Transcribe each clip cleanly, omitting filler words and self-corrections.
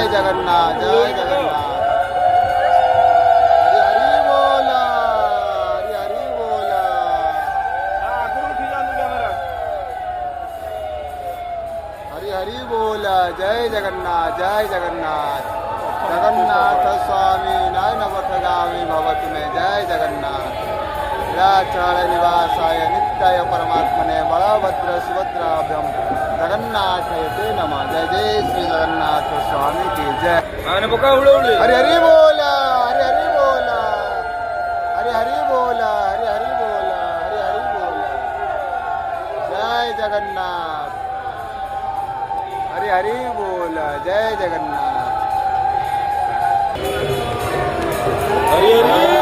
जय जगन्नाथ जय जगन्नाथ हरि हरि बोला हरि हरि बोला हरि हरि बोला जय जगन्नाथ जगन्नाथ स्वामी नयनपथगामी भवतु मे जय जगन्नाथ राचाल निवासाय नित्याय परमात्मने बलभद्र सुभद्राभ्यम जगन्नाथ ते नमः जय जय श्री जगन्नाथ स्वामी की जय हरि हरि बोला हरि हरि बोला हरि हरि बोला हरि हरि बोला हरि हरि बोला जय जगन्नाथ हरि हरि बोला जय जगन्नाथ हरि हरि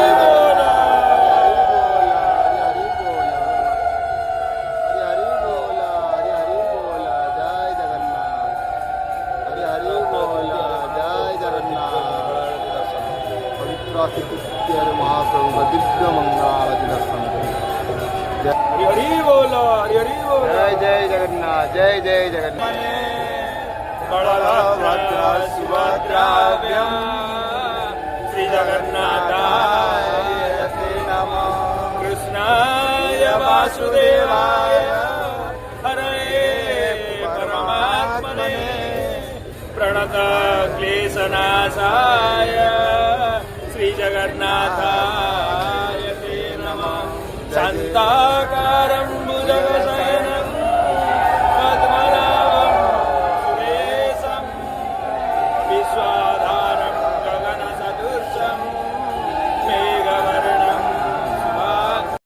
महाप्रभु दिव्य मंगल दर्शन हरि हरि बोलो हरि हरि बोलो जय जय जगन्नाथ जय जय जगन्नाथ बलभद्र सुभद्राभ्यं श्री जगन्नाथाय नमः कृष्णाय वासुदेवाय हरे परमात्मने प्रणत क्लेशनाशाय श्री जगन्नाथाय ते नमः शान्ताकारं भुजगशयनं